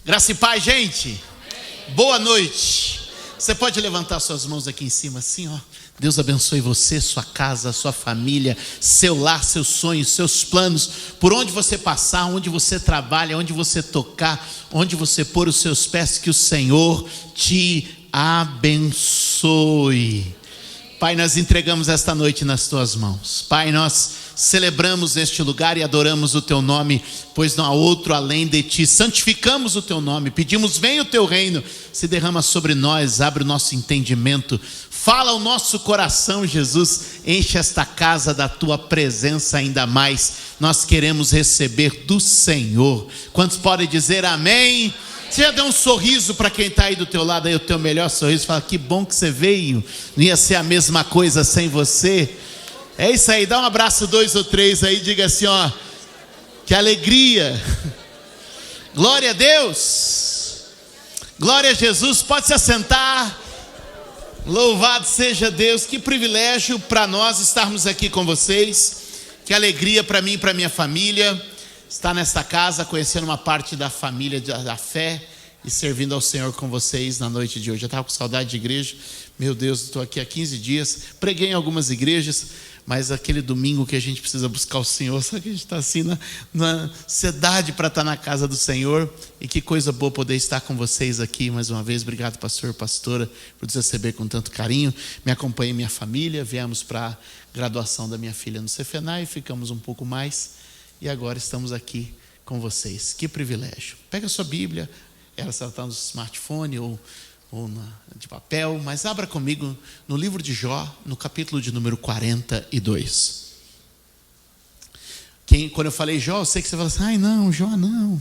Graça e paz, gente. Boa noite. Você pode levantar suas mãos aqui em cima assim, ó. Deus abençoe você, sua casa, sua família, seu lar, seus sonhos, seus planos. Por onde você passar, onde você trabalha, onde você tocar, onde você pôr os seus pés, que o Senhor te abençoe. Pai, nós entregamos esta noite nas tuas mãos. Pai, nós celebramos neste lugar e adoramos o teu nome, pois não há outro além de ti. Santificamos o teu nome, pedimos: venha o teu reino, se derrama sobre nós, abre o nosso entendimento, fala ao nosso coração, Jesus, enche esta casa da tua presença ainda mais. Nós queremos receber do Senhor. Quantos podem dizer amém? Você já deu um sorriso para quem está aí do teu lado, aí o teu melhor sorriso, fala: que bom que você veio, não ia ser a mesma coisa sem você. É isso aí, dá um abraço 2 ou 3 aí, diga assim, ó, que alegria. Glória a Deus, glória a Jesus. Pode se assentar. Louvado seja Deus, que privilégio para nós estarmos aqui com vocês, que alegria para mim e para minha família estar nesta casa, conhecendo uma parte da família da fé e servindo ao Senhor com vocês na noite de hoje. Eu estava com saudade de igreja, meu Deus, estou aqui há 15 dias, preguei em algumas igrejas, mas aquele domingo que a gente precisa buscar o Senhor, só que a gente está assim na ansiedade para estar na casa do Senhor. E que coisa boa poder estar com vocês aqui mais uma vez. Obrigado, pastor, pastora, por nos receber com tanto carinho. Me acompanhei minha família, viemos para a graduação da minha filha no Cefenai, ficamos um pouco mais e agora estamos aqui com vocês. Que privilégio. Pega a sua Bíblia, ela está no smartphone ou de papel, mas abra comigo no livro de Jó, no capítulo de número 42. Quando eu falei Jó, eu sei que você fala assim: ai não, Jó não.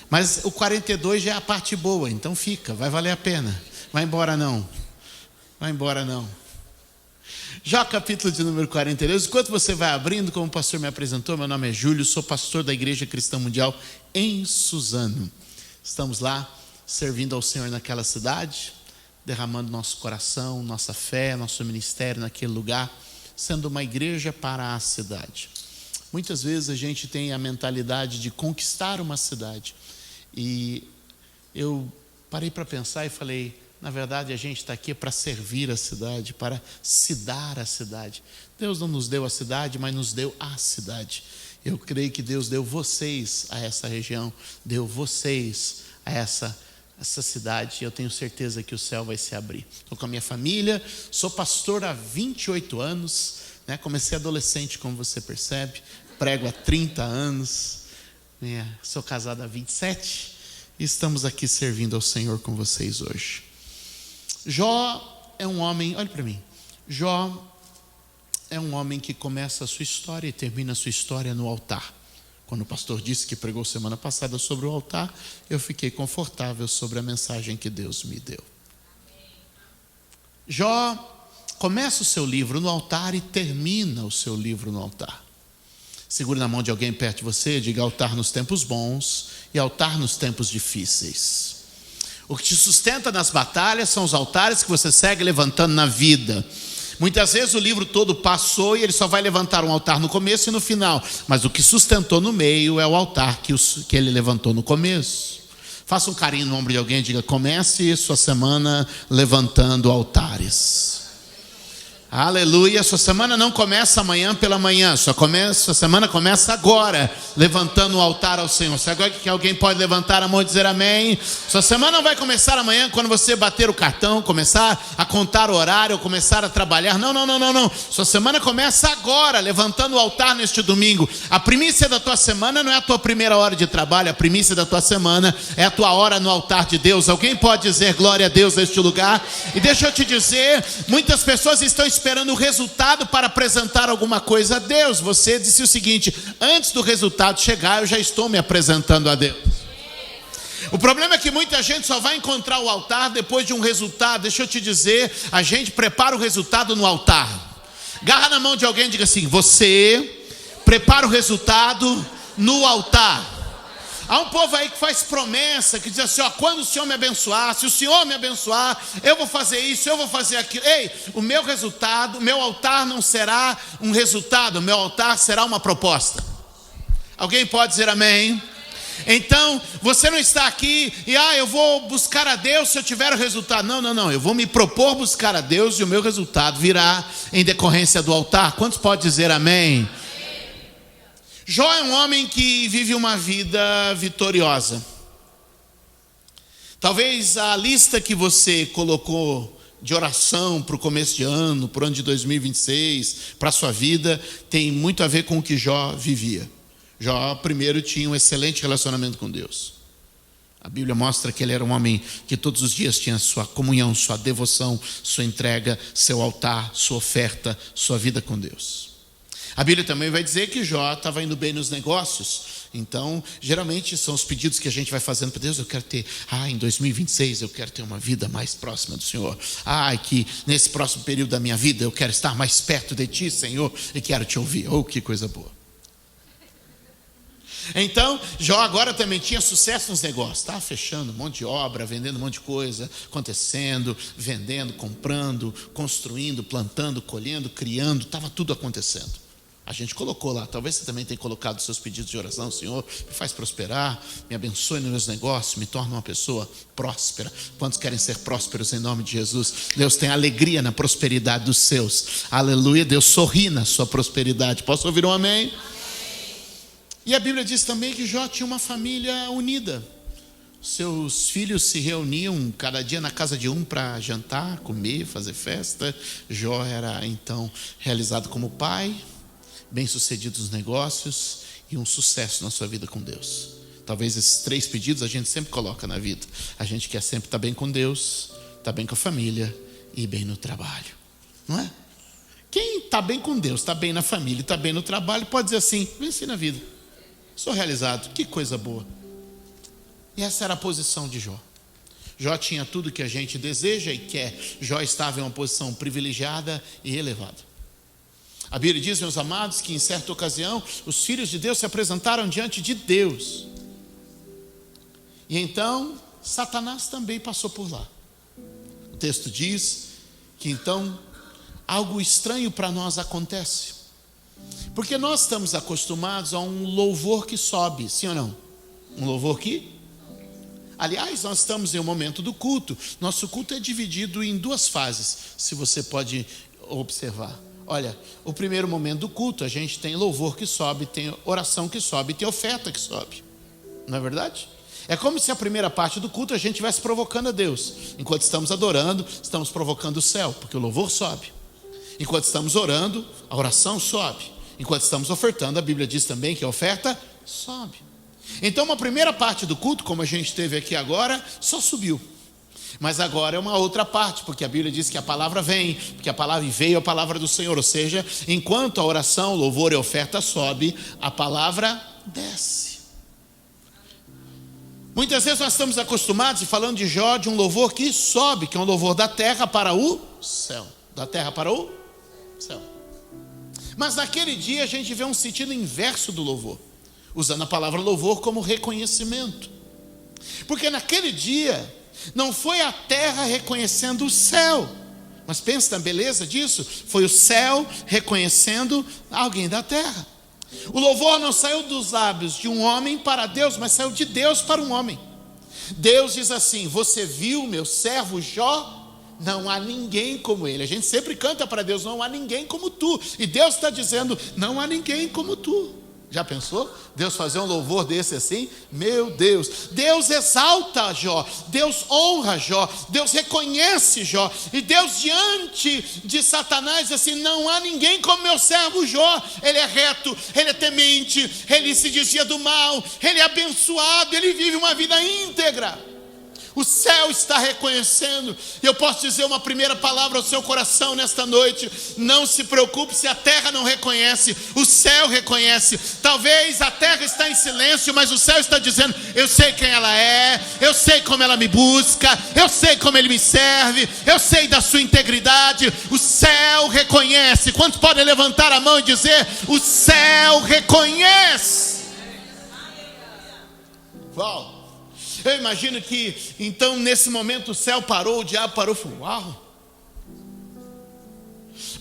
Mas o 42 já é a parte boa, então fica, vai valer a pena. Vai embora não. Vai embora não. Jó, capítulo de número 42. Enquanto você vai abrindo, como o pastor me apresentou, meu nome é Júlio, sou pastor da Igreja Cristã Mundial em Suzano. Estamos lá servindo ao Senhor naquela cidade, derramando nosso coração, nossa fé, nosso ministério naquele lugar, sendo uma igreja para a cidade. Muitas vezes a gente tem a mentalidade de conquistar uma cidade, e eu parei para pensar e falei: na verdade a gente está aqui para servir a cidade, para se dar a cidade. Deus não nos deu a cidade, mas nos deu a cidade. Eu creio que Deus deu vocês a essa região, deu vocês a essa cidade, e eu tenho certeza que o céu vai se abrir. Estou com a minha família, sou pastor há 28 anos, né? Comecei adolescente, como você percebe, prego há 30 anos, né? Sou casado há 27 e estamos aqui servindo ao Senhor com vocês hoje. Jó é um homem, olhe para mim, Jó é um homem que começa a sua história e termina a sua história no altar. Quando o pastor disse que pregou semana passada sobre o altar, eu fiquei confortável sobre a mensagem que Deus me deu. Jó começa o seu livro no altar e termina o seu livro no altar. Segure na mão de alguém perto de você, diga: altar nos tempos bons e altar nos tempos difíceis. O que te sustenta nas batalhas são os altares que você segue levantando na vida. Muitas vezes o livro todo passou e ele só vai levantar um altar no começo e no final, mas o que sustentou no meio é o altar que ele levantou no começo. Faça um carinho no ombro de alguém e diga: comece sua semana levantando altares. Aleluia. Sua semana não começa amanhã pela manhã, sua semana começa agora, levantando o altar ao Senhor. Se agora que alguém pode levantar a mão e dizer amém. Sua semana não vai começar amanhã quando você bater o cartão, começar a contar o horário, ou começar a trabalhar. Não. Sua semana começa agora, levantando o altar neste domingo. A primícia da tua semana não é a tua primeira hora de trabalho, a primícia da tua semana é a tua hora no altar de Deus. Alguém pode dizer glória a Deus neste lugar? E deixa eu te dizer, muitas pessoas estão esperando o resultado para apresentar alguma coisa a Deus. Você disse o seguinte: antes do resultado chegar, eu já estou me apresentando a Deus. O problema é que muita gente só vai encontrar o altar depois de um resultado. Deixa eu te dizer, a gente prepara o resultado no altar. Agarra na mão de alguém e diga assim: você prepara o resultado no altar. Há um povo aí que faz promessa, que diz assim: ó, quando o Senhor me abençoar, se o Senhor me abençoar, eu vou fazer isso, eu vou fazer aquilo. Ei, o meu resultado, o meu altar não será um resultado, o meu altar será uma proposta. Alguém pode dizer amém? Então, você não está aqui e eu vou buscar a Deus se eu tiver o resultado. Não. Eu vou me propor buscar a Deus e o meu resultado virá em decorrência do altar. Quantos podem dizer amém? Jó é um homem que vive uma vida vitoriosa. Talvez a lista que você colocou de oração para o começo de ano, para o ano de 2026, para a sua vida, tem muito a ver com o que Jó vivia. Jó, primeiro, tinha um excelente relacionamento com Deus. A Bíblia mostra que ele era um homem que todos os dias tinha sua comunhão, sua devoção, sua entrega, seu altar, sua oferta, sua vida com Deus. A Bíblia também vai dizer que Jó estava indo bem nos negócios. Então, geralmente são os pedidos que a gente vai fazendo para Deus. Eu quero ter, em 2026 eu quero ter uma vida mais próxima do Senhor. Que nesse próximo período da minha vida eu quero estar mais perto de Ti, Senhor, e quero Te ouvir. Que coisa boa. Então, Jó agora também tinha sucesso nos negócios. Estava fechando um monte de obra, vendendo um monte de coisa, acontecendo, vendendo, comprando, construindo, plantando, colhendo, criando, estava tudo acontecendo. A gente colocou lá, talvez você também tenha colocado seus pedidos de oração. Senhor, me faz prosperar, me abençoe nos meus negócios, me torne uma pessoa próspera. Quantos querem ser prósperos em nome de Jesus? Deus tem alegria na prosperidade dos seus. Aleluia, Deus sorri na sua prosperidade. Posso ouvir um amém? E a Bíblia diz também que Jó tinha uma família unida. Seus filhos se reuniam cada dia na casa de um para jantar, comer, fazer festa. Jó era então realizado como pai, bem-sucedido nos negócios e um sucesso na sua vida com Deus. Talvez esses 3 pedidos a gente sempre coloca na vida. A gente quer sempre estar bem com Deus, estar bem com a família e bem no trabalho, não é? Quem está bem com Deus, está bem na família e está bem no trabalho, pode dizer assim: venci na vida, sou realizado, que coisa boa. E essa era a posição de Jó. Jó tinha tudo que a gente deseja e quer. Jó estava em uma posição privilegiada e elevada. A Bíblia diz, meus amados, que em certa ocasião os filhos de Deus se apresentaram diante de Deus. E então Satanás também passou por lá. O texto diz que então algo estranho para nós acontece. Porque nós estamos acostumados a um louvor que sobe, sim ou não? Um louvor que... Aliás, nós estamos em um momento do culto. Nosso culto é dividido em 2 fases, se você pode observar. Olha, o primeiro momento do culto, a gente tem louvor que sobe, tem oração que sobe, tem oferta que sobe. Não é verdade? É como se a primeira parte do culto a gente estivesse provocando a Deus. Enquanto estamos adorando, estamos provocando o céu, porque o louvor sobe. Enquanto estamos orando, a oração sobe. Enquanto estamos ofertando, a Bíblia diz também que a oferta sobe. Então, uma primeira parte do culto, como a gente teve aqui agora, só subiu. Mas agora é uma outra parte, porque a Bíblia diz que a palavra vem, porque a palavra veio a palavra do Senhor. Ou seja, enquanto a oração, louvor e oferta sobe, a palavra desce. Muitas vezes nós estamos acostumados, e falando de Jó, de um louvor que sobe, que é um louvor da terra para o céu. Da terra para o céu. Mas naquele dia a gente vê um sentido inverso do louvor, usando a palavra louvor como reconhecimento. Porque naquele dia não foi a terra reconhecendo o céu, mas pensa na beleza disso, foi o céu reconhecendo alguém da terra. O louvor não saiu dos lábios de um homem para Deus, mas saiu de Deus para um homem. Deus diz assim: você viu meu servo Jó? Não há ninguém como ele. A gente sempre canta para Deus: não há ninguém como tu. E Deus está dizendo: não há ninguém como tu. Já pensou? Deus fazer um louvor desse assim? Meu Deus. Deus exalta Jó. Deus honra Jó. Deus reconhece Jó. E Deus, diante de Satanás, diz assim: não há ninguém como meu servo Jó. Ele é reto, ele é temente, ele se desvia do mal, ele é abençoado, ele vive uma vida íntegra. O céu está reconhecendo. E eu posso dizer uma primeira palavra ao seu coração nesta noite: não se preocupe se a terra não reconhece, o céu reconhece. Talvez a terra está em silêncio, mas o céu está dizendo: eu sei quem ela é, eu sei como ela me busca, eu sei como ele me serve, eu sei da sua integridade. O céu reconhece. Quantos podem levantar a mão e dizer: o céu reconhece? Uau! Eu imagino que, então, nesse momento o céu parou, o diabo parou, falou: uau!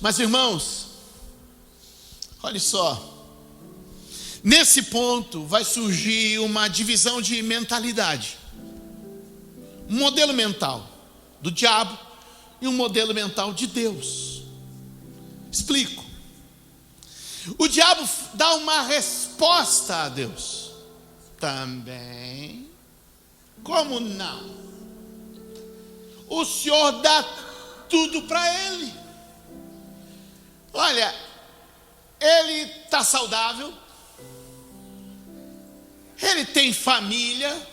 Mas, irmãos, olha só, Nesse ponto vai surgir uma divisão de mentalidade. Um modelo mental do diabo e um modelo mental de Deus. Explico. O diabo dá uma resposta a Deus. Também. Como não? O Senhor dá tudo para ele. Olha, ele está saudável. Ele tem família.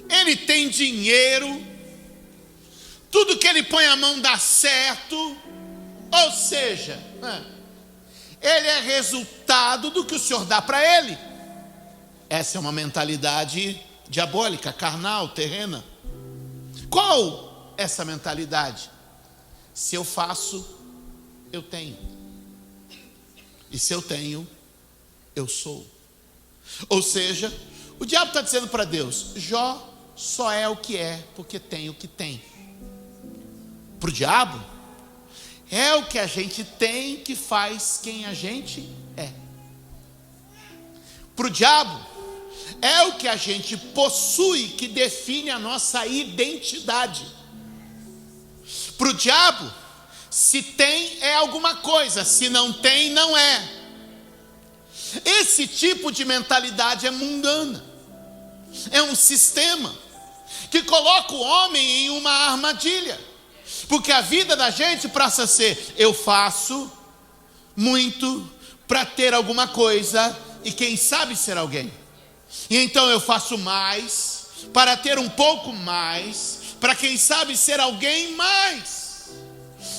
Ele tem dinheiro. Tudo que ele põe a mão dá certo. Ou seja, ele é resultado do que o Senhor dá para ele. Essa é uma mentalidade diabólica, carnal, terrena. Qual essa mentalidade? Se eu faço, eu tenho. E se eu tenho, eu sou. Ou seja, o diabo está dizendo para Deus: Jó só é o que é porque tem o que tem. Para o diabo, é o que a gente tem que faz quem a gente é. Para o diabo, é o que a gente possui que define a nossa identidade. Para o diabo, se tem é alguma coisa, se não tem, não é. Esse tipo de mentalidade é mundana. É um sistema que coloca o homem em uma armadilha. Porque a vida da gente passa a ser: eu faço muito para ter alguma coisa e quem sabe ser alguém. E então eu faço mais para ter um pouco mais, para quem sabe ser alguém mais.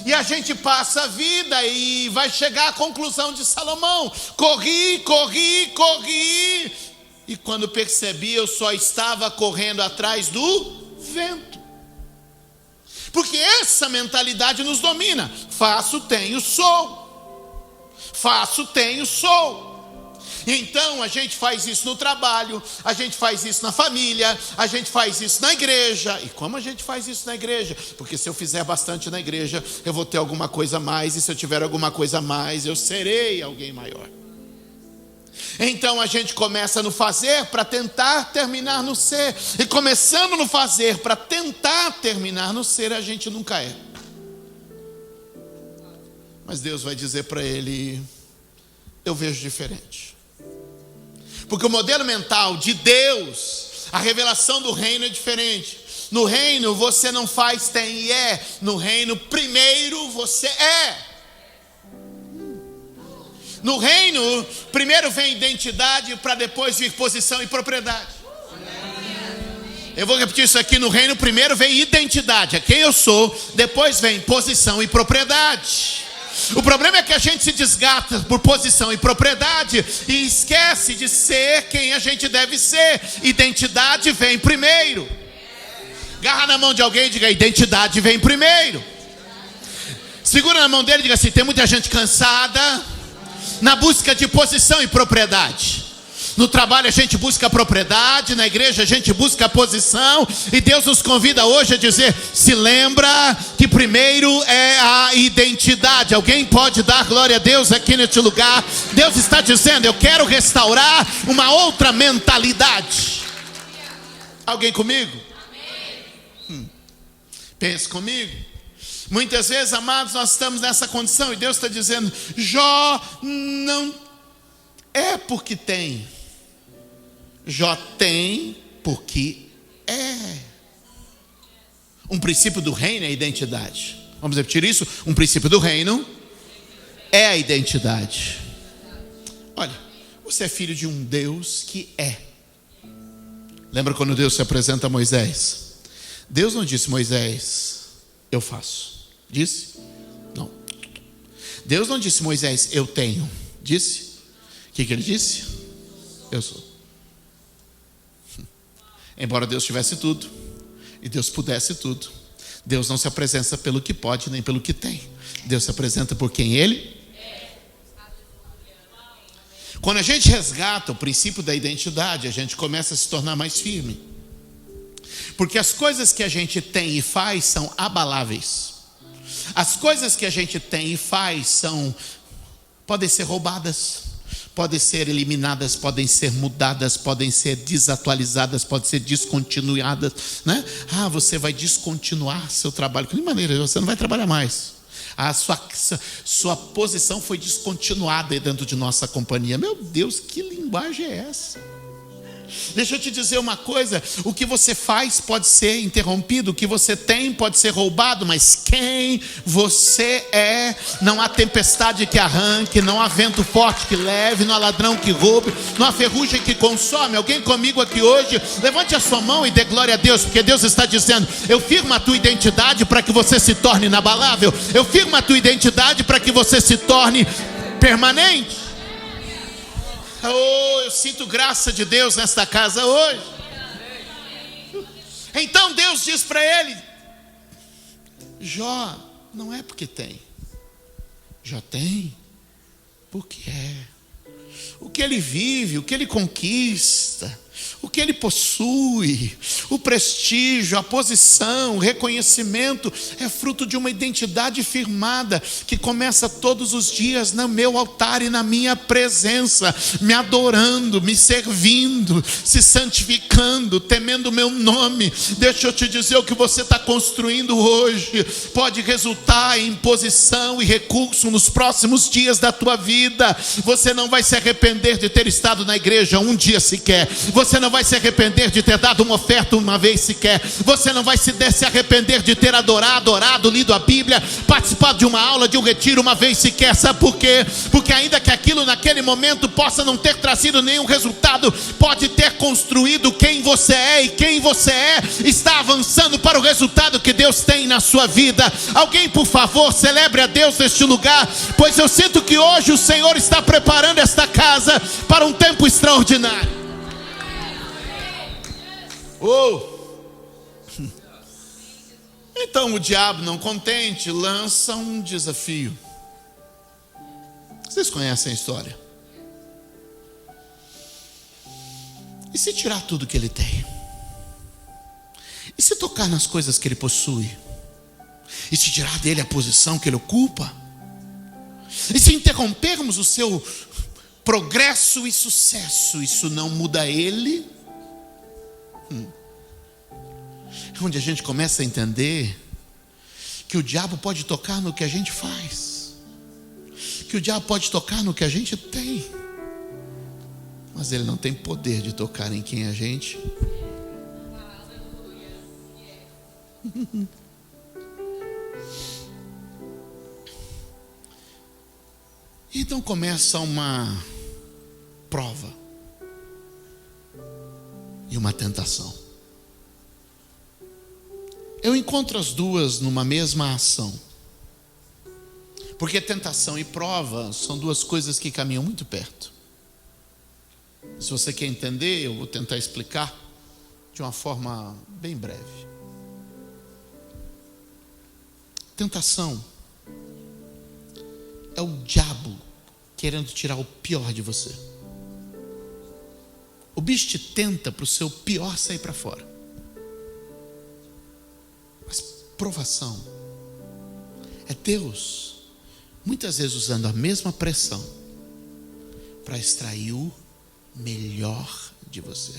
E a gente passa a vida e vai chegar à conclusão de Salomão: corri, corri, corri, e quando percebi eu só estava correndo atrás do vento. Porque essa mentalidade nos domina. Faço, tenho, sou. Faço, tenho, sou. Então a gente faz isso no trabalho, a gente faz isso na família, a gente faz isso na igreja. E como a gente faz isso na igreja? Porque se eu fizer bastante na igreja, eu vou ter alguma coisa a mais. E se eu tiver alguma coisa a mais, eu serei alguém maior. Então a gente começa no fazer para tentar terminar no ser. E começando no fazer para tentar terminar no ser, a gente nunca é. Mas Deus vai dizer para ele: eu vejo diferente. Porque o modelo mental de Deus, a revelação do reino é diferente. No reino você não faz, tem e é. No reino primeiro você é. No reino primeiro vem identidade para depois vir posição e propriedade. Eu vou repetir isso aqui: no reino primeiro vem identidade, é quem eu sou. Depois vem posição e propriedade. O problema é que a gente se desgasta por posição e propriedade e esquece de ser quem a gente deve ser. Identidade vem primeiro. Agarra na mão de alguém e diga: identidade vem primeiro. Segura na mão dele e diga assim: tem muita gente cansada na busca de posição e propriedade. No trabalho a gente busca propriedade, na igreja a gente busca posição, e Deus nos convida hoje a dizer: se lembra que primeiro é a identidade. Alguém pode dar glória a Deus aqui neste lugar? Deus está dizendo: eu quero restaurar uma outra mentalidade. Alguém comigo? Pense comigo. Muitas vezes, amados, nós estamos nessa condição e Deus está dizendo: Jó não é porque tem. Jó tem porque é. Um princípio do reino é a identidade. Vamos repetir isso? Um princípio do reino é a identidade. Olha, você é filho de um Deus que é. Lembra quando Deus se apresenta a Moisés? Deus não disse: Moisés, eu faço. Disse? Não. Deus não disse: Moisés, eu tenho. Disse? O que ele disse? Eu sou. Embora Deus tivesse tudo e Deus pudesse tudo, Deus não se apresenta pelo que pode nem pelo que tem. Deus se apresenta por quem Ele é. Quando a gente resgata o princípio da identidade, a gente começa a se tornar mais firme. Porque as coisas que a gente tem e faz são abaláveis. As coisas que a gente tem e faz podem ser roubadas, podem ser eliminadas, podem ser mudadas, podem ser desatualizadas, podem ser descontinuadas, né? Você vai descontinuar seu trabalho. De que maneira? Você não vai trabalhar mais. A sua posição foi descontinuada dentro de nossa companhia. Meu Deus, que linguagem é essa? Deixa eu te dizer uma coisa: o que você faz pode ser interrompido, o que você tem pode ser roubado, mas quem você é, não há tempestade que arranque, não há vento forte que leve, não há ladrão que roube, não há ferrugem que consome. Alguém comigo aqui hoje? Levante a sua mão e dê glória a Deus, porque Deus está dizendo: eu firmo a tua identidade para que você se torne inabalável, eu firmo a tua identidade para que você se torne permanente. Eu sinto graça de Deus nesta casa hoje. Então Deus diz para ele: Jó, não é porque tem. Jó tem porque é. O que ele vive, o que ele conquista, o que ele possui, o prestígio, a posição, o reconhecimento, é fruto de uma identidade firmada, que começa todos os dias no meu altar e na minha presença, me adorando, me servindo, se santificando, temendo o meu nome. Deixa eu te dizer, o que você está construindo hoje pode resultar em posição e recurso nos próximos dias da tua vida. Você não vai se arrepender de ter estado na igreja um dia sequer. Você não vai se arrepender de ter dado uma oferta uma vez sequer. Você não vai se arrepender de ter adorado, lido a Bíblia, participado de uma aula, de um retiro uma vez sequer. Sabe por quê? Porque ainda que aquilo naquele momento possa não ter trazido nenhum resultado, pode ter construído quem você é, e quem você é está avançando para o resultado que Deus tem na sua vida. Alguém, por favor, celebre a Deus neste lugar, pois eu sinto que hoje o Senhor está preparando esta casa para um tempo extraordinário. Então o diabo, não contente, lança um desafio. Vocês conhecem a história? E se tirar tudo que ele tem? E se tocar nas coisas que ele possui? E se tirar dele a posição que ele ocupa? E se interrompermos o seu progresso e sucesso, isso não muda ele? É onde a gente começa a entender que o diabo pode tocar no que a gente faz, que o diabo pode tocar no que a gente tem, mas ele não tem poder de tocar em quem a gente Então começa uma prova e uma tentação. Eu encontro as duas numa mesma ação, porque tentação e prova são duas coisas que caminham muito perto. Se você quer entender, eu vou tentar explicar de uma forma bem breve. Tentação é o diabo querendo tirar o pior de você. O bicho te tenta para o seu pior sair para fora. Mas provação é Deus muitas vezes usando a mesma pressão para extrair o melhor de você.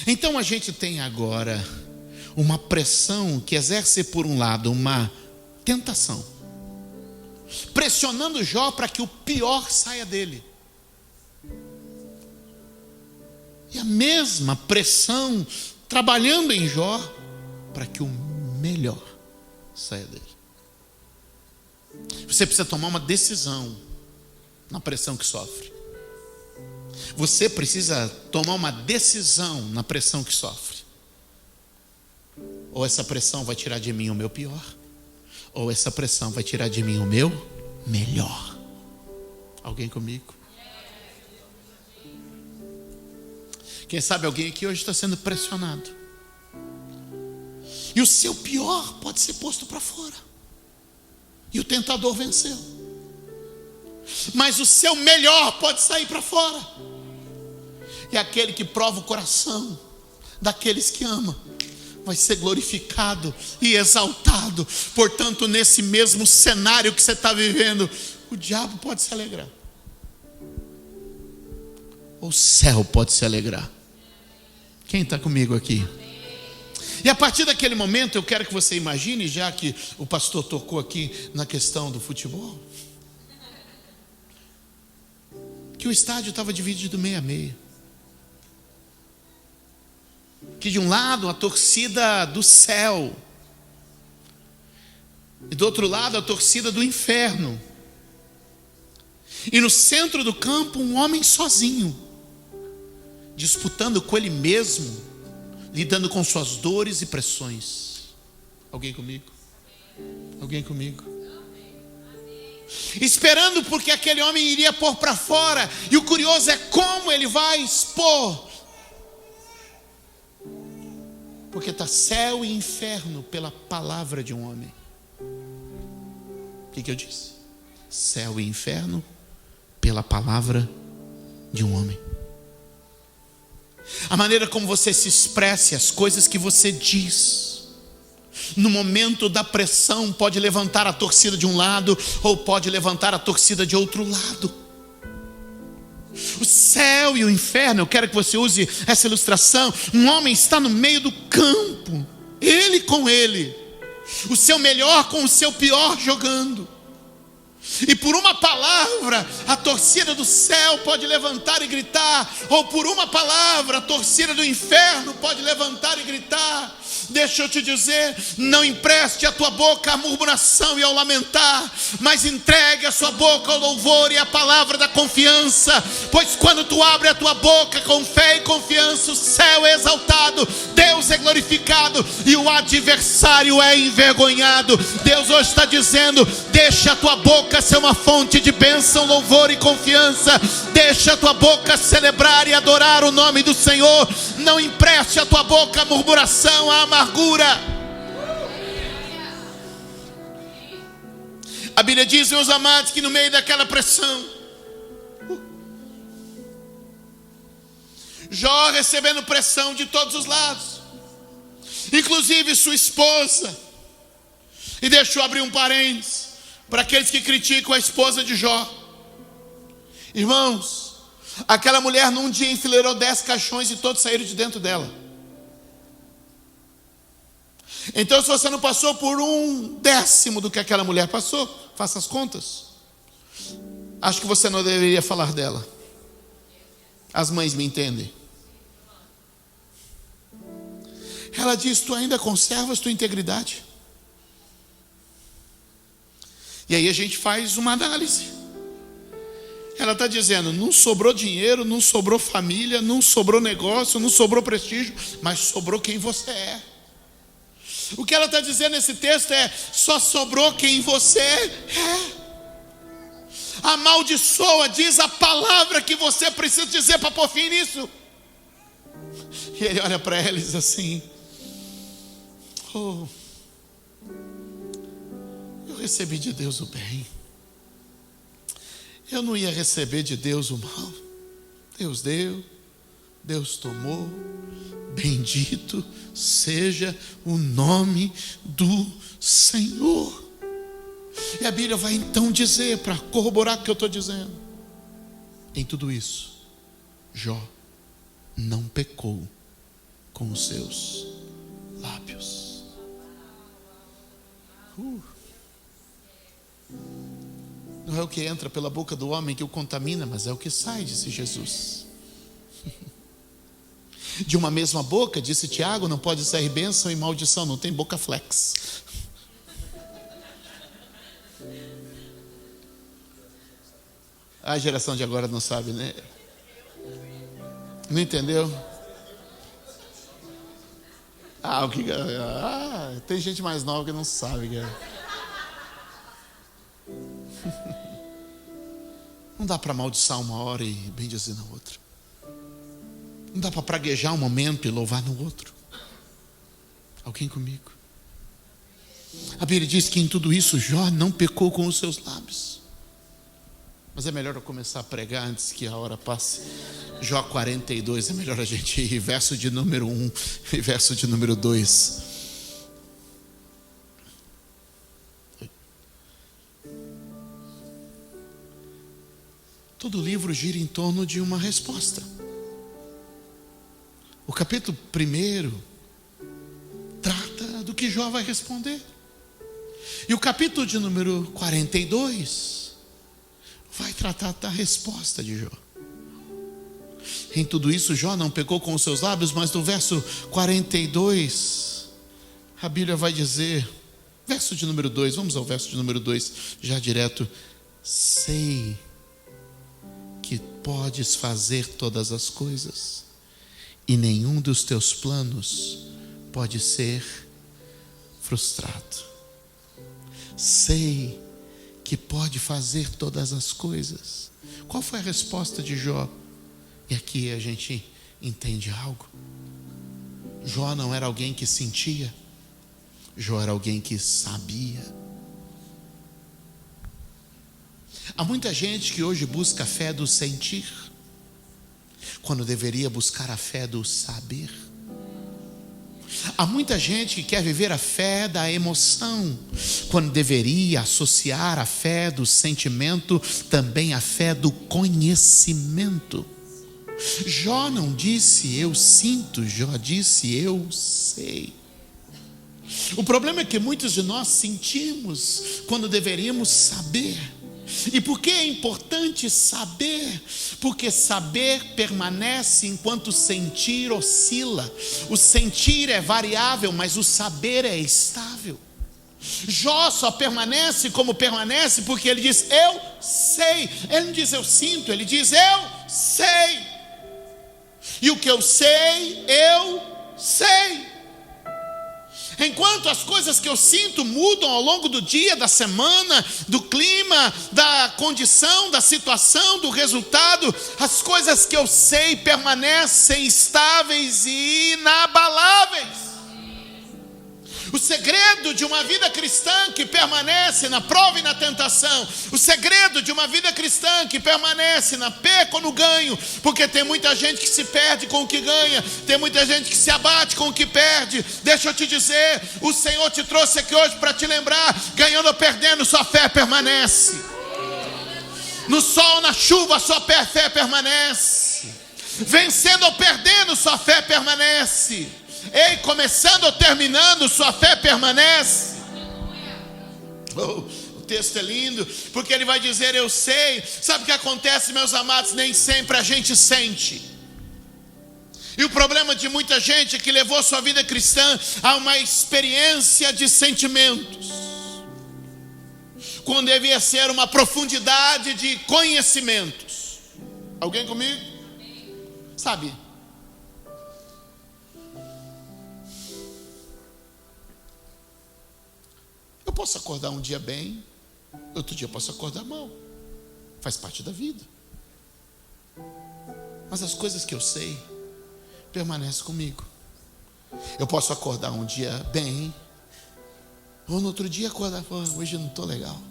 Então a gente tem agora uma pressão que exerce por um lado uma tentação, pressionando Jó para que o pior saia dele. E a mesma pressão trabalhando em Jó para que o melhor saia dele. Você precisa tomar uma decisão na pressão que sofre. Você precisa tomar uma decisão na pressão que sofre. Ou essa pressão vai tirar de mim o meu pior, ou essa pressão vai tirar de mim o meu melhor. Alguém comigo? Quem sabe alguém aqui hoje está sendo pressionado, e o seu pior pode ser posto para fora, e o tentador venceu, mas o seu melhor pode sair para fora. E aquele que prova o coração daqueles que ama vai ser glorificado e exaltado. Portanto, nesse mesmo cenário que você está vivendo, o diabo pode se alegrar. O céu pode se alegrar. Quem está comigo aqui? E a partir daquele momento eu quero que você imagine, já que o pastor tocou aqui na questão do futebol, que o estádio estava dividido meio a meio. Que de um lado a torcida do céu, e do outro lado a torcida do inferno. E no centro do campo um homem sozinho, disputando com ele mesmo, lidando com suas dores e pressões. Alguém comigo? Alguém comigo? Esperando porque aquele homem iria pôr para fora. E o curioso é como ele vai expor. Porque está céu e inferno pela palavra de um homem. O que eu disse? Céu e inferno pela palavra de um homem. A maneira como você se expressa, as coisas que você diz, no momento da pressão, pode levantar a torcida de um lado, ou pode levantar a torcida de outro lado. O céu e o inferno, eu quero que você use essa ilustração. Um homem está no meio do campo, ele com ele, o seu melhor com o seu pior jogando. E por uma palavra, a torcida do céu pode levantar e gritar, ou por uma palavra, a torcida do inferno pode levantar e gritar. Deixa eu te dizer, não empreste a tua boca à murmuração e ao lamentar, mas entregue a sua boca ao louvor e à palavra da confiança, pois quando tu abre a tua boca com fé e confiança, o céu é exaltado, Deus é glorificado e o adversário é envergonhado. Deus hoje está dizendo: deixa a tua boca ser uma fonte de bênção, louvor e confiança. Deixa a tua boca celebrar e adorar o nome do Senhor. Não empreste a tua boca à murmuração, à amargura. A Bíblia diz, meus amados, que no meio daquela pressão, Jó recebendo pressão de todos os lados, inclusive sua esposa. E deixa eu abrir um parênteses para aqueles que criticam a esposa de Jó. Irmãos, aquela mulher num dia enfileirou 10 caixões e todos saíram de dentro dela. Então, se você não passou por 1/10 do que aquela mulher passou, faça as contas. Acho que você não deveria falar dela. As mães me entendem. Ela diz: tu ainda conservas tua integridade? E aí a gente faz uma análise. Ela está dizendo: não sobrou dinheiro, não sobrou família, não sobrou negócio, não sobrou prestígio, mas sobrou quem você é. O que ela está dizendo nesse texto é: só sobrou quem você é. Amaldiçoa, diz a palavra que você precisa dizer para pôr fim nisso. E ele olha para ela e diz assim: oh, eu recebi de Deus o bem, eu não ia receber de Deus o mal. Deus deu, Deus tomou, bendito seja o nome do Senhor. E a Bíblia vai então dizer, para corroborar o que eu estou dizendo, em tudo isso, Jó não pecou com os seus lábios. Não é o que entra pela boca do homem que o contamina, mas é o que sai, disse Jesus. De uma mesma boca, disse Tiago, não pode sair bênção e maldição, não tem boca flex. A geração de agora não sabe, né? Não entendeu? Tem gente mais nova que não sabe, cara. Não dá para amaldiçoar uma hora e bendizer na outra. Não dá para praguejar um momento e louvar no outro. Alguém comigo? A Bíblia diz que em tudo isso Jó não pecou com os seus lábios. Mas é melhor eu começar a pregar antes que a hora passe. Jó 42, é melhor a gente ir verso de número 1 e verso de número 2. Todo livro gira em torno de uma resposta. O capítulo 1 trata do que Jó vai responder. E o capítulo de número 42 vai tratar da resposta de Jó. Em tudo isso, Jó não pecou com os seus lábios, mas no verso 42, a Bíblia vai dizer, verso de número 2, vamos ao verso de número 2, já direto: sei que podes fazer todas as coisas, e nenhum dos teus planos pode ser frustrado. Sei que pode fazer todas as coisas. Qual foi a resposta de Jó? E aqui a gente entende algo. Jó não era alguém que sentia, Jó era alguém que sabia. Há muita gente que hoje busca a fé do sentir, quando deveria buscar a fé do saber. Há muita gente que quer viver a fé da emoção, quando deveria associar a fé do sentimento também à fé do conhecimento. Jó não disse eu sinto, Jó disse eu sei. O problema é que muitos de nós sentimos quando deveríamos saber. E por que é importante saber? Porque saber permanece enquanto o sentir oscila. O sentir é variável, mas o saber é estável. Jó só permanece como permanece porque ele diz eu sei. Ele não diz eu sinto, ele diz eu sei. E o que eu sei, eu sei. Enquanto as coisas que eu sinto mudam ao longo do dia, da semana, do clima, da condição, da situação, do resultado, as coisas que eu sei permanecem estáveis e inabaláveis. O segredo de uma vida cristã que permanece na prova e na tentação, o segredo de uma vida cristã que permanece na perca ou no ganho, porque tem muita gente que se perde com o que ganha, tem muita gente que se abate com o que perde. Deixa eu te dizer, o Senhor te trouxe aqui hoje para te lembrar: ganhando ou perdendo, sua fé permanece. No sol, na chuva, sua fé permanece. Vencendo ou perdendo, sua fé permanece. Ei, começando ou terminando, sua fé permanece. O texto é lindo, porque ele vai dizer eu sei. Sabe o que acontece, meus amados? Nem sempre a gente sente. E o problema de muita gente é que levou sua vida cristã a uma experiência de sentimentos, quando devia ser uma profundidade de conhecimentos. Alguém comigo? Sabe? Eu posso acordar um dia bem, outro dia eu posso acordar mal. Faz parte da vida. Mas as coisas que eu sei permanecem comigo. Eu posso acordar um dia bem, ou no outro dia acordar, hoje eu não estou legal.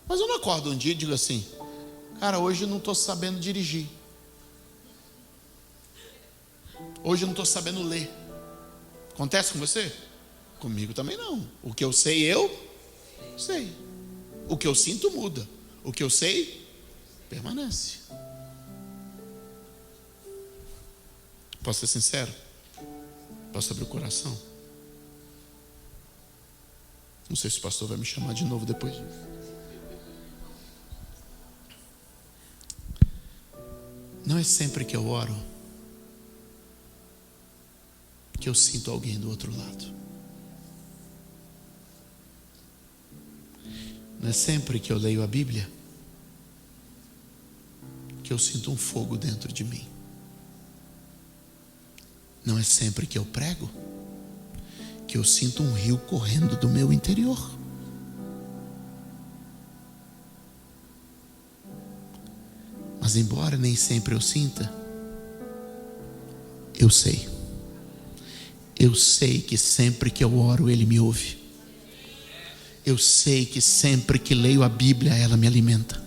Mas eu não acordo um dia e digo assim: cara, hoje eu não estou sabendo dirigir. Hoje eu não estou sabendo ler. Acontece com você? Comigo também não. O que eu sei, eu sei. O que eu sinto muda. O que eu sei permanece. Posso ser sincero? Posso abrir o coração? Não sei se o pastor vai me chamar de novo depois disso. Não é sempre que eu oro que eu sinto alguém do outro lado. Não é sempre que eu leio a Bíblia que eu sinto um fogo dentro de mim. Não é sempre que eu prego que eu sinto um rio correndo do meu interior. Mas embora nem sempre eu sinta, eu sei. Eu sei que sempre que eu oro, Ele me ouve. Eu sei que sempre que leio a Bíblia, ela me alimenta.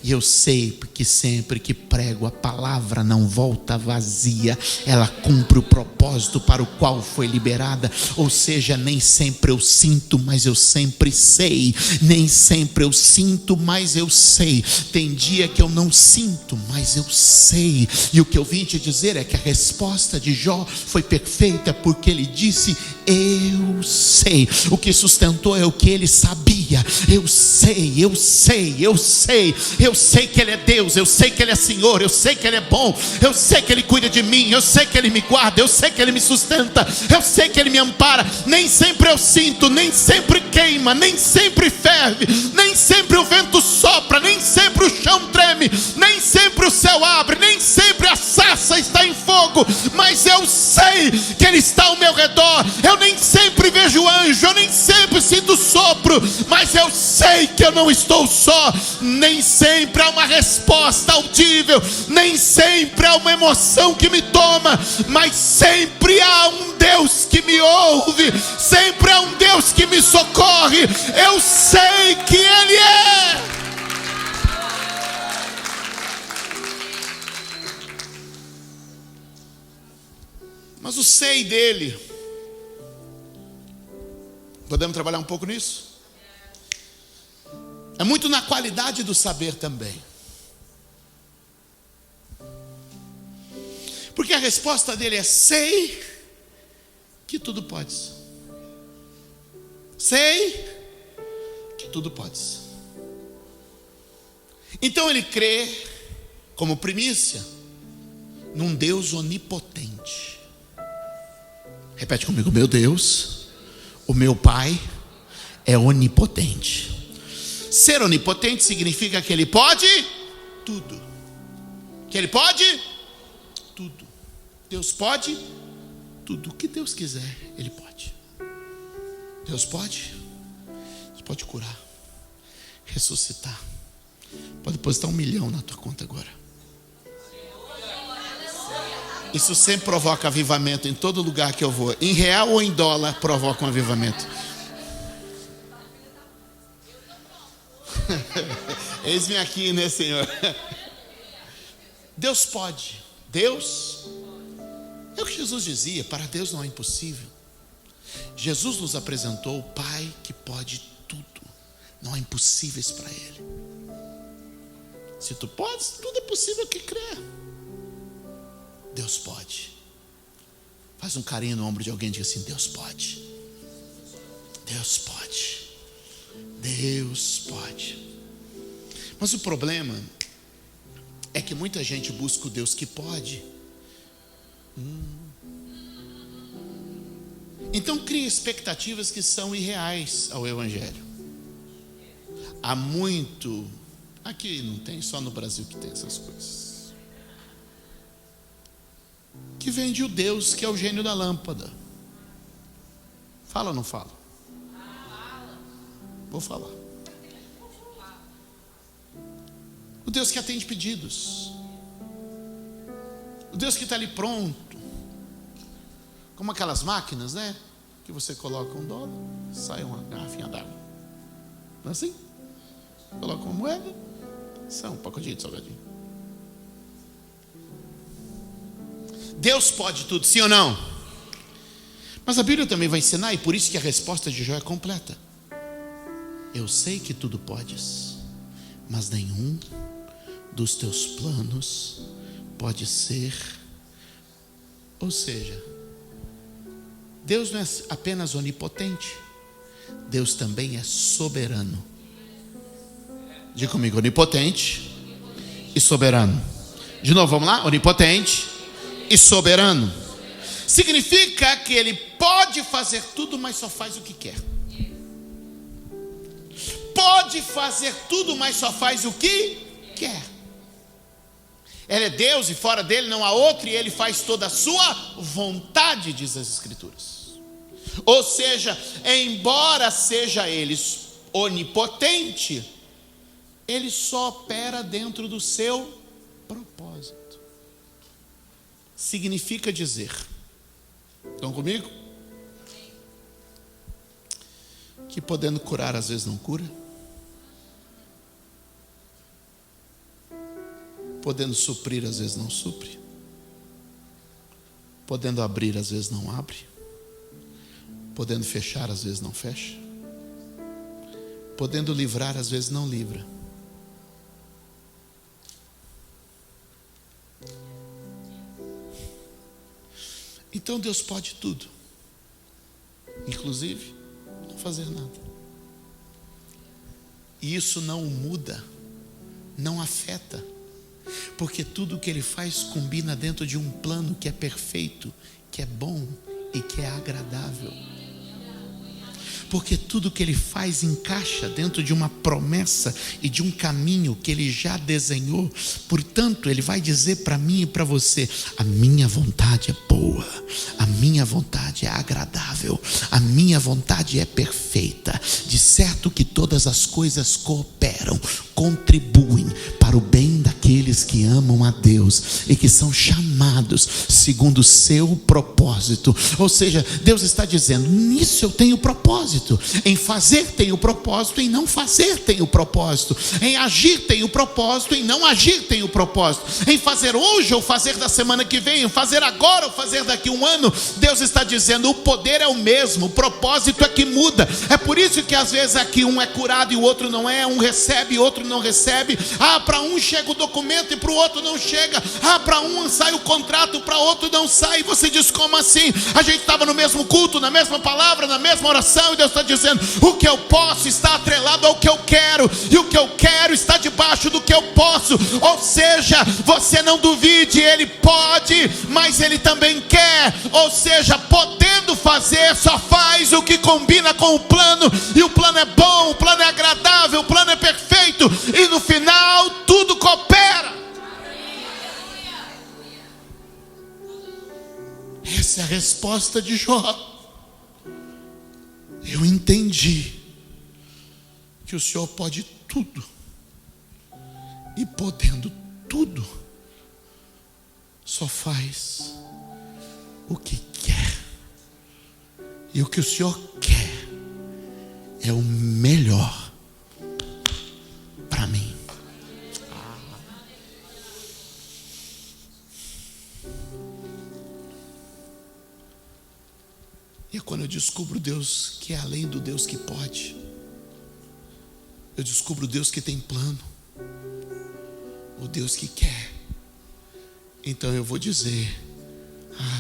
E eu sei porque sempre que prego a palavra não volta vazia, ela cumpre o propósito para o qual foi liberada. Ou seja, nem sempre eu sinto, mas eu sempre sei. Nem sempre eu sinto, mas eu sei. Tem dia que eu não sinto, mas eu sei. E o que eu vim te dizer é que a resposta de Jó foi perfeita, porque ele disse: eu sei. O que sustentou é o que ele sabia. Eu sei, eu sei, eu sei. Eu sei que Ele é Deus, eu sei que Ele é Senhor, eu sei que Ele é bom, eu sei que Ele cuida de mim, eu sei que Ele me guarda, eu sei que Ele me sustenta, eu sei que Ele me ampara. Nem sempre eu sinto, nem sempre queima, nem sempre ferve, nem sempre o vento sopra, nem sempre o chão treme, nem sempre o céu abre, nem sempre a sarça está em fogo, mas eu sei que Ele está ao meu redor. Eu nem sempre vejo anjo, eu nem sempre sinto sopro, mas eu sei que eu não estou só. Nem sempre há uma resposta audível, nem sempre há uma emoção que me toma, mas sempre há um Deus que me ouve, sempre há um Deus que me socorre. Eu sei que Ele é. Mas o sei dele, podemos trabalhar um pouco nisso? É muito na qualidade do saber também. Porque a resposta dele é: sei que tudo podes. Sei que tudo podes. Então ele crê, como primícia, num Deus onipotente. Repete comigo: meu Deus, o meu Pai é onipotente. Ser onipotente significa que Ele pode tudo. Que Ele pode tudo. Deus pode tudo. O que Deus quiser, Ele pode. Deus pode. Deus pode curar, ressuscitar. Pode depositar 1 milhão na tua conta agora. Isso sempre provoca avivamento em todo lugar que eu vou. Em real ou em dólar, provoca um avivamento. Eis-me aqui, né, Senhor? Deus pode. Deus, é o que Jesus dizia: para Deus não é impossível. Jesus nos apresentou o Pai que pode tudo. Não há impossíveis para Ele. Se tu podes, tudo é possível que crer. Deus pode. Faz um carinho no ombro de alguém e diga assim: Deus pode. Deus pode. Deus pode. Mas o problema é que muita gente busca o Deus que pode. Então cria expectativas que são irreais ao Evangelho. Há muito, aqui não tem, só no Brasil que tem essas coisas, que vende o Deus que é o gênio da lâmpada. Fala ou não fala? Vou falar. O Deus que atende pedidos. O Deus que está ali pronto. Como aquelas máquinas, né? Que você coloca $1, sai uma garrafinha d'água. Não é assim? Coloca uma moeda, sai um pacotinho de salgadinho. Deus pode tudo, sim ou não? Mas a Bíblia também vai ensinar, e por isso que a resposta de Jó é completa. Eu sei que tudo podes, mas nenhum dos teus planos pode ser. Ou seja, Deus não é apenas onipotente, Deus também é soberano. Diga comigo: onipotente e soberano. De novo, vamos lá? Onipotente e soberano. Significa que Ele pode fazer tudo, mas só faz o que quer. Pode fazer tudo, mas só faz o que quer. Ele é Deus e fora dele não há outro, e Ele faz toda a sua vontade, diz as Escrituras. Ou seja, embora seja Ele onipotente, Ele só opera dentro do seu propósito. Significa dizer, estão comigo? Que podendo curar às vezes não cura. Podendo suprir, às vezes não supre. Podendo abrir, às vezes não abre. Podendo fechar, às vezes não fecha. Podendo livrar, às vezes não livra. Então Deus pode tudo, inclusive não fazer nada. E isso não o muda, não afeta, porque tudo o que Ele faz combina dentro de um plano que é perfeito, que é bom e que é agradável. Porque tudo que Ele faz encaixa dentro de uma promessa e de um caminho que Ele já desenhou. Portanto, Ele vai dizer para mim e para você: a minha vontade é boa, a minha vontade é agradável, a minha vontade é perfeita. De certo que todas as coisas cooperam, contribuem para o bem daqueles que amam a Deus e que são chamados segundo o seu propósito. Ou seja, Deus está dizendo: nisso eu tenho propósito. Em fazer tenho propósito, em não fazer tenho propósito. Em agir tenho propósito, em não agir tenho propósito. Em fazer hoje ou fazer da semana que vem, em fazer agora ou fazer daqui a um ano. Deus está dizendo: o poder é o mesmo, o propósito é que muda. É por isso que às vezes aqui um é curado e o outro não é, um recebe e o outro não recebe. Para um chega o documento e para o outro não chega. Para um sai o contrato, para outro não sai. Você diz: como assim? A gente estava no mesmo culto, na mesma palavra, na mesma oração, e Deus está dizendo: o que eu posso está atrelado ao que eu quero, e o que eu quero está debaixo do que eu posso. Ou seja, você não duvide, Ele pode, mas Ele também quer. Ou seja, podendo fazer, só faz o que combina com o plano, e o plano é bom, o plano é agradável, o plano é perfeito, e no final tudo coopera. Essa é a resposta de Jó. Eu entendi que o Senhor pode tudo, e podendo tudo, só faz o que quer, e o que o Senhor quer é o melhor para mim. E é quando eu descubro Deus que é além do Deus que pode, eu descubro o Deus que tem plano, o Deus que quer. Então eu vou dizer: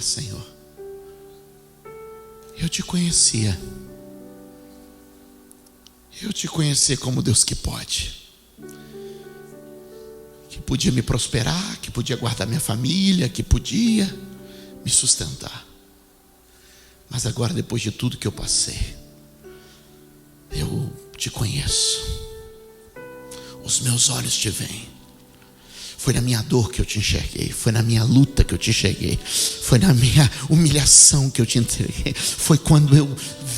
Senhor, eu te conhecia como Deus que pode, que podia me prosperar, que podia guardar minha família, que podia me sustentar. Mas agora, depois de tudo que eu passei, eu te conheço. Os meus olhos te veem. Foi na minha dor que eu te enxerguei. Foi na minha luta que eu te enxerguei. Foi na minha humilhação que eu te entreguei. Foi quando eu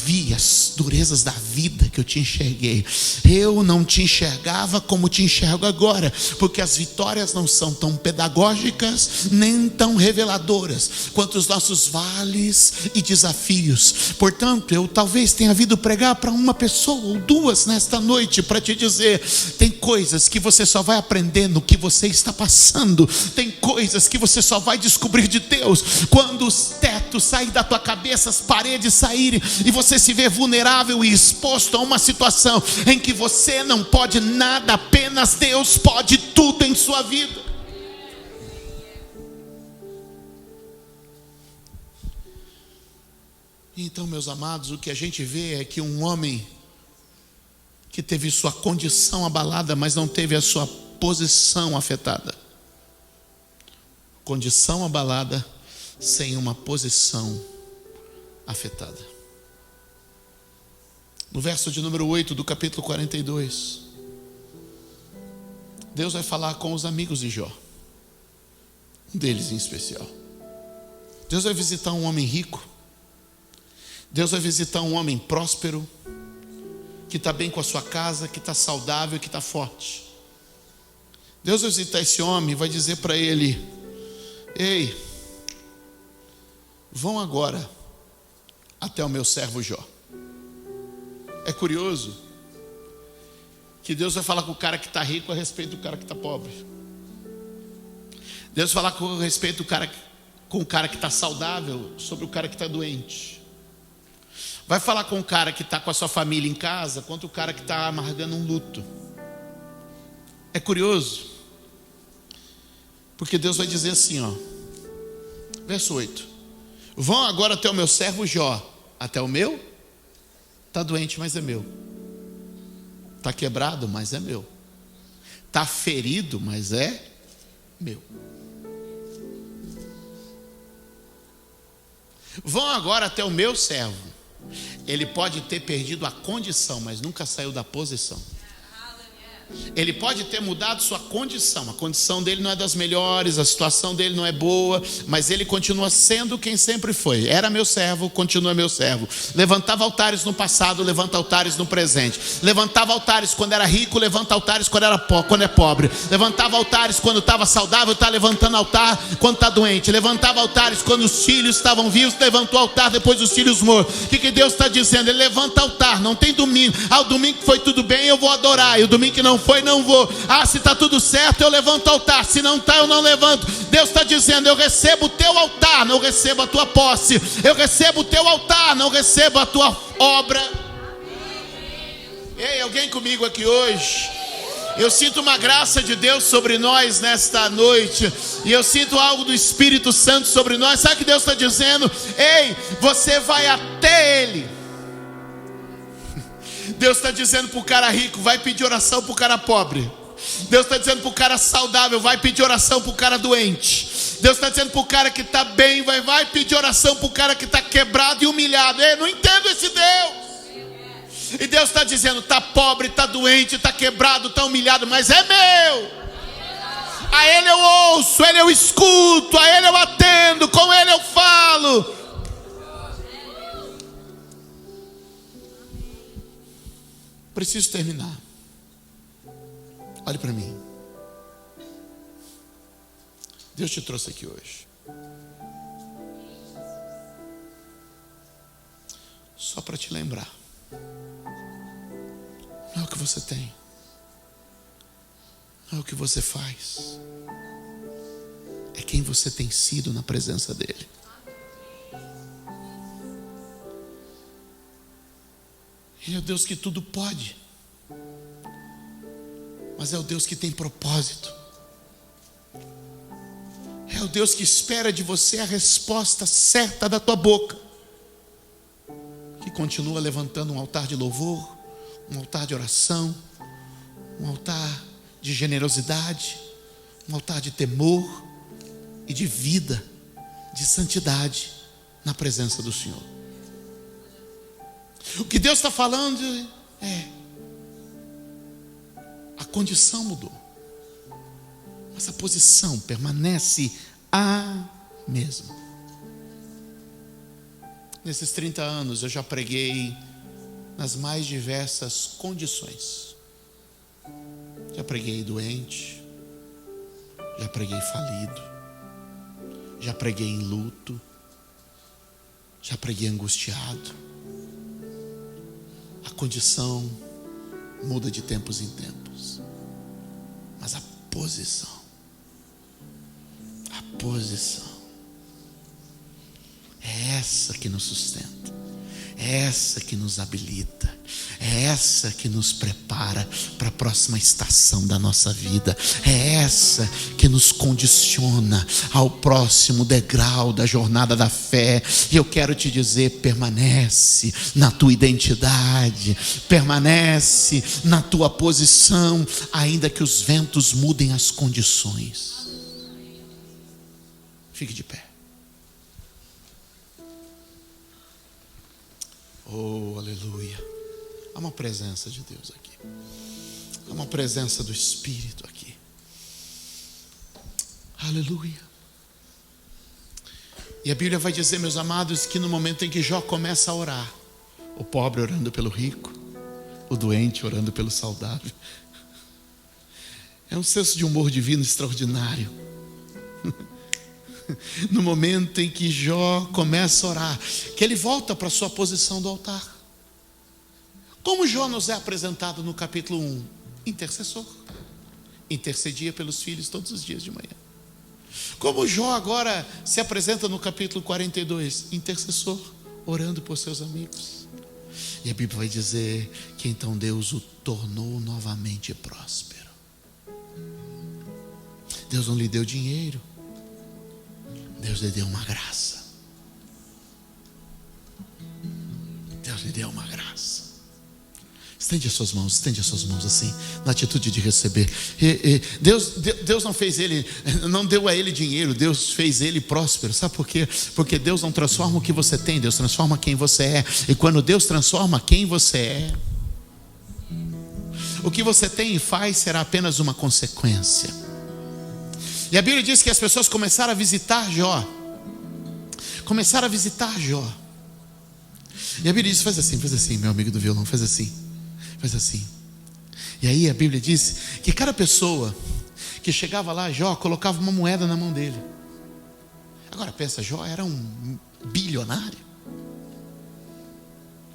vi as durezas da vida que eu te enxerguei. Eu não te enxergava como te enxergo agora, porque as vitórias não são tão pedagógicas nem tão reveladoras quanto os nossos vales e desafios. Portanto, eu talvez tenha vindo pregar para uma pessoa ou duas nesta noite para te dizer: tem coisas que você só vai aprender no que você está passando. Tem coisas que você só vai descobrir de Deus quando os tetos saírem da tua cabeça, as paredes saírem, e você se vê vulnerável e exposto a uma situação em que você não pode nada, apenas Deus pode tudo em sua vida. Então, meus amados, o que a gente vê é que um homem que teve sua condição abalada, mas não teve a sua posição afetada. Condição abalada sem uma posição afetada. No verso de número 8 do capítulo 42, Deus vai falar com os amigos de Jó, um deles em especial. Deus vai visitar um homem rico. Deus vai visitar um homem próspero, que está bem com a sua casa, que está saudável, que está forte. Deus vai visitar esse homem e vai dizer para ele: ei, vão agora até o meu servo Jó. É curioso que Deus vai falar com o cara que está rico a respeito do cara que está pobre. Deus fala com respeito do cara, com o cara que está saudável sobre o cara que está doente. Vai falar com o cara que está com a sua família em casa quanto o cara que está amargando um luto. É curioso, porque Deus vai dizer assim, ó, verso 8: vão agora até o meu servo Jó. Até o meu? Está doente, mas é meu. Está quebrado, mas é meu. Está ferido, mas é meu. Vão agora até o meu servo. Ele pode ter perdido a condição, mas nunca saiu da posição. Ele pode ter mudado sua condição. A condição dele não é das melhores, a situação dele não é boa, mas ele continua sendo quem sempre foi. Era meu servo, continua meu servo. Levantava altares no passado, levanta altares no presente. Levantava altares quando era rico, levanta altares quando é pobre. Levantava altares quando estava saudável, está levantando altar quando está doente. Levantava altares quando os filhos estavam vivos, levantou altar depois dos filhos mortos. O que Deus está dizendo? Ele levanta altar, não tem domingo. O domingo que foi tudo bem, eu vou adorar. E o domingo que não foi, não vou. Se está tudo certo, eu levanto o altar. Se não está, eu não levanto. Deus está dizendo: eu recebo o teu altar, não recebo a tua posse. Eu recebo o teu altar, não recebo a tua obra. Ei, alguém comigo aqui hoje? Eu sinto uma graça de Deus sobre nós nesta noite. E eu sinto algo do Espírito Santo sobre nós. Sabe o que Deus está dizendo? Ei, você vai até Ele. Deus está dizendo para o cara rico: vai pedir oração para o cara pobre. Deus está dizendo para o cara saudável: vai pedir oração para o cara doente. Deus está dizendo para o cara que está bem: vai pedir oração para o cara que está quebrado e humilhado. Eu não entendo esse Deus. E Deus está dizendo: está pobre, está doente, está quebrado, está humilhado, mas é meu. A Ele eu ouço, a Ele eu escuto, a Ele eu atendo, com Ele eu falo. Preciso terminar. Olhe para mim. Deus te trouxe aqui hoje só para te lembrar: não é o que você tem, não é o que você faz, é quem você tem sido na presença dEle. Ele é o Deus que tudo pode, mas é o Deus que tem propósito. É o Deus que espera de você a resposta certa da tua boca, que continua levantando um altar de louvor, um altar de oração, um altar de generosidade, um altar de temor e de vida, de santidade na presença do Senhor. O que Deus está falando é: a condição mudou, mas a posição permanece a mesma. Nesses 30 anos eu já preguei nas mais diversas condições. Já preguei doente, já preguei falido, já preguei em luto, já preguei angustiado. A condição muda de tempos em tempos, mas a posição é essa que nos sustenta, é essa que nos habilita, é essa que nos prepara para a próxima estação da nossa vida, é essa que nos condiciona ao próximo degrau da jornada da fé. E eu quero te dizer: permanece na tua identidade, permanece na tua posição, ainda que os ventos mudem as condições. Fique de pé. Oh, aleluia. Há uma presença de Deus aqui. Há uma presença do Espírito aqui. Aleluia. E a Bíblia vai dizer, meus amados, que no momento em que Jó começa a orar, o pobre orando pelo rico, o doente orando pelo saudável, é um senso de humor divino extraordinário. No momento em que Jó começa a orar, que ele volta para a sua posição do altar. Como Jó nos é apresentado no capítulo 1? Intercessor. Intercedia pelos filhos todos os dias de manhã. Como Jó agora se apresenta no capítulo 42, intercessor, orando por seus amigos. E a Bíblia vai dizer que então Deus o tornou novamente próspero. Deus não lhe deu dinheiro, Deus lhe deu uma graça. Deus lhe deu uma graça. Estende as suas mãos assim, na atitude de receber. Deus não fez ele, não deu a ele dinheiro, Deus fez ele próspero. Sabe por quê? Porque Deus não transforma o que você tem, Deus transforma quem você é. E quando Deus transforma quem você é, o que você tem e faz será apenas uma consequência. E a Bíblia diz que as pessoas começaram a visitar Jó. E a Bíblia diz, faz assim, meu amigo do violão, faz assim. E aí a Bíblia diz que cada pessoa que chegava lá, Jó colocava uma moeda na mão dele. Agora pensa, Jó era um bilionário,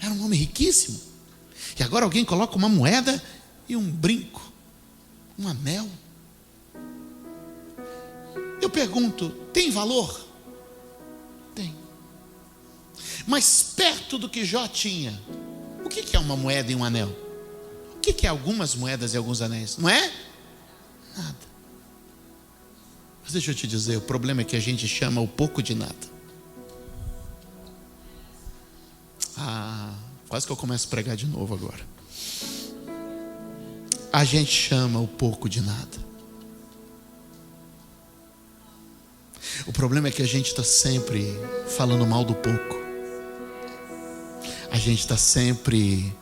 era um homem riquíssimo, e agora alguém coloca uma moeda e um brinco, um anel. Eu pergunto, tem valor? Tem. Mas perto do que Jó tinha, o que é uma moeda e um anel? O que é algumas moedas e alguns anéis? Não é? Nada. Mas deixa eu te dizer, o problema é que a gente chama o pouco de nada. Quase que eu começo a pregar de novo agora. A gente chama o pouco de nada. O problema é que a gente está sempre falando mal do pouco. A gente está sempre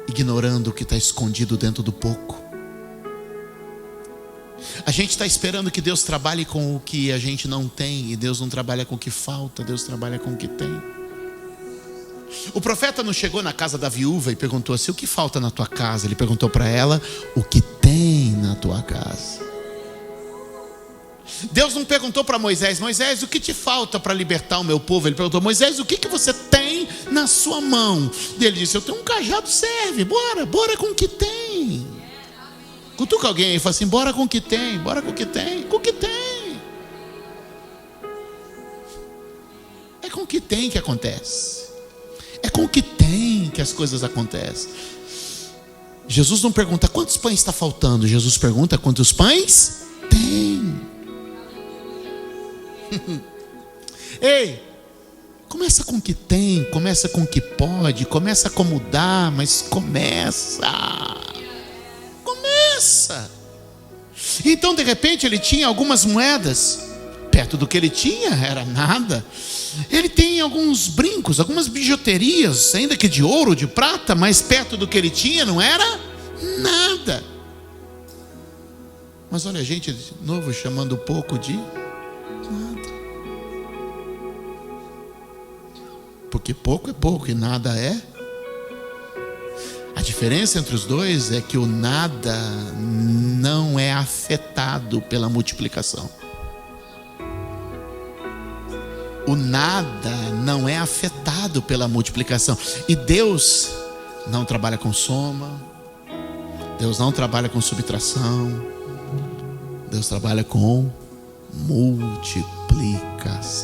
ignorando o que está escondido dentro do pouco. A gente está esperando que Deus trabalhe com o que a gente não tem, e Deus não trabalha com o que falta, Deus trabalha com o que tem. O profeta não chegou na casa da viúva e perguntou assim: o que falta na tua casa? Ele perguntou para ela: o que tem na tua casa? Deus não perguntou para Moisés: Moisés, o que te falta para libertar o meu povo? Ele perguntou: Moisés, o que você tem na sua mão? E ele disse: eu tenho um cajado, serve, bora com o que tem. Cutuca alguém e fala assim: bora com o que tem, com o que tem. É com o que tem que acontece. É com o que tem que as coisas acontecem. Jesus não pergunta quantos pães está faltando, Jesus pergunta quantos pães tem. Ei, começa com o que tem, começa com o que pode, começa como dá, mas começa. Então de repente ele tinha algumas moedas, perto do que ele tinha era nada. Ele tem alguns brincos, algumas bijuterias, ainda que de ouro, de prata, mas perto do que ele tinha não era nada. Mas olha a gente de novo chamando pouco de nada. Porque pouco é pouco e nada é. A diferença entre os dois é que o nada não é afetado pela multiplicação. O nada não é afetado pela multiplicação. E Deus não trabalha com soma, Deus não trabalha com subtração, Deus trabalha com multiplicação.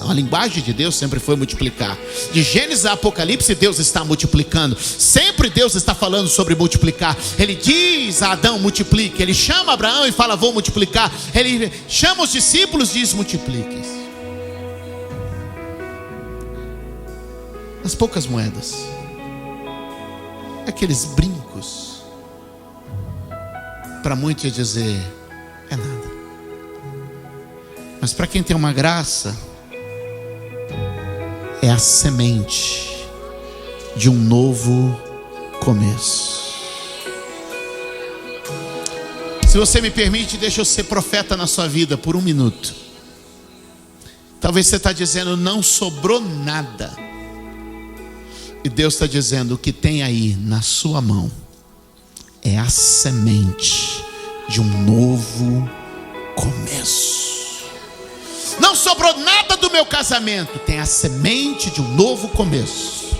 A linguagem de Deus sempre foi multiplicar. De Gênesis a Apocalipse, Deus está multiplicando. Sempre Deus está falando sobre multiplicar. Ele diz a Adão: multiplique. Ele chama Abraão e fala: vou multiplicar. Ele chama os discípulos e diz: multiplique. As poucas moedas, aqueles brincos, para muitos ia dizer: é nada. Mas para quem tem uma graça, é a semente de um novo começo. Se você me permite, deixa eu ser profeta na sua vida por um minuto. Talvez você está dizendo: não sobrou nada. E Deus está dizendo: o que tem aí na sua mão é a semente de um novo começo. Não sobrou nada do meu casamento, tem a semente de um novo começo.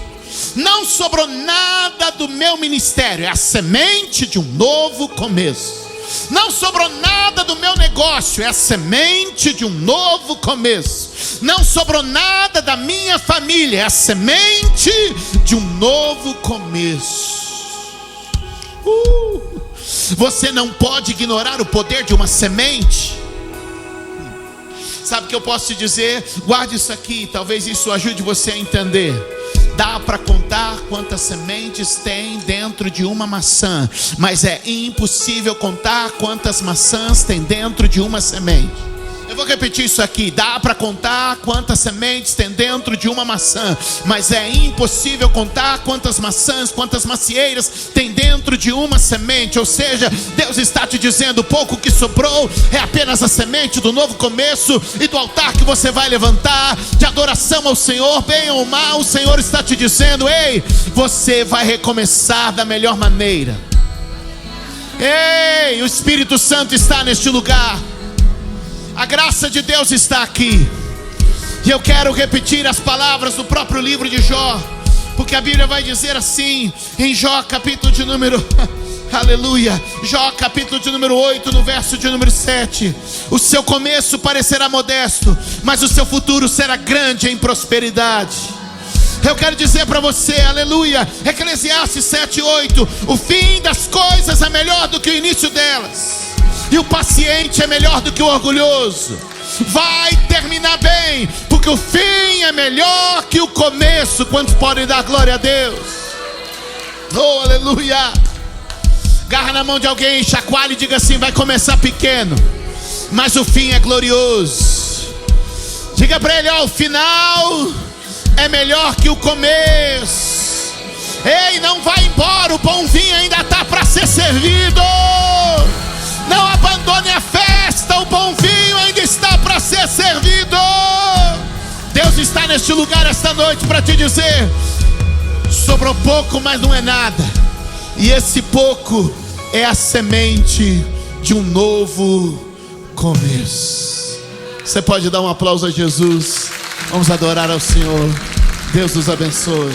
Não sobrou nada do meu ministério, é a semente de um novo começo. Não sobrou nada do meu negócio, é a semente de um novo começo. Não sobrou nada da minha família, é a semente de um novo começo. Você não pode ignorar o poder de uma semente. Sabe o que eu posso te dizer? Guarde isso aqui, talvez isso ajude você a entender. Dá para contar quantas sementes tem dentro de uma maçã, mas é impossível contar quantas maçãs tem dentro de uma semente. Eu vou repetir isso aqui. Dá para contar quantas sementes tem dentro de uma maçã, mas é impossível contar quantas maçãs, quantas macieiras tem dentro de uma semente. Ou seja, Deus está te dizendo: o pouco que sobrou é apenas a semente do novo começo e do altar que você vai levantar de adoração ao Senhor. Bem ou mal, o Senhor está te dizendo: ei, você vai recomeçar da melhor maneira. Ei, o Espírito Santo está neste lugar. A graça de Deus está aqui. E eu quero repetir as palavras do próprio livro de Jó, porque a Bíblia vai dizer assim, em Jó capítulo de número aleluia, Jó capítulo de número 8, no verso de número 7: o seu começo parecerá modesto, mas o seu futuro será grande em prosperidade. Eu quero dizer para você, aleluia, Eclesiastes 7:8: o fim das coisas é melhor do que o início delas, e o paciente é melhor do que o orgulhoso. Vai terminar bem, porque o fim é melhor que o começo. Quantos podem dar glória a Deus? Oh, aleluia. Agarra na mão de alguém, chacoalhe e diga assim: vai começar pequeno, mas o fim é glorioso. Diga para ele: ó, o final é melhor que o começo. Ei, não vai embora, o bom vinho ainda está para ser servido. Não abandone a festa, o bom vinho ainda está para ser servido. Deus está neste lugar esta noite para te dizer: sobrou pouco, mas não é nada. E esse pouco é a semente de um novo começo. Você pode dar um aplauso a Jesus? Vamos adorar ao Senhor. Deus nos abençoe.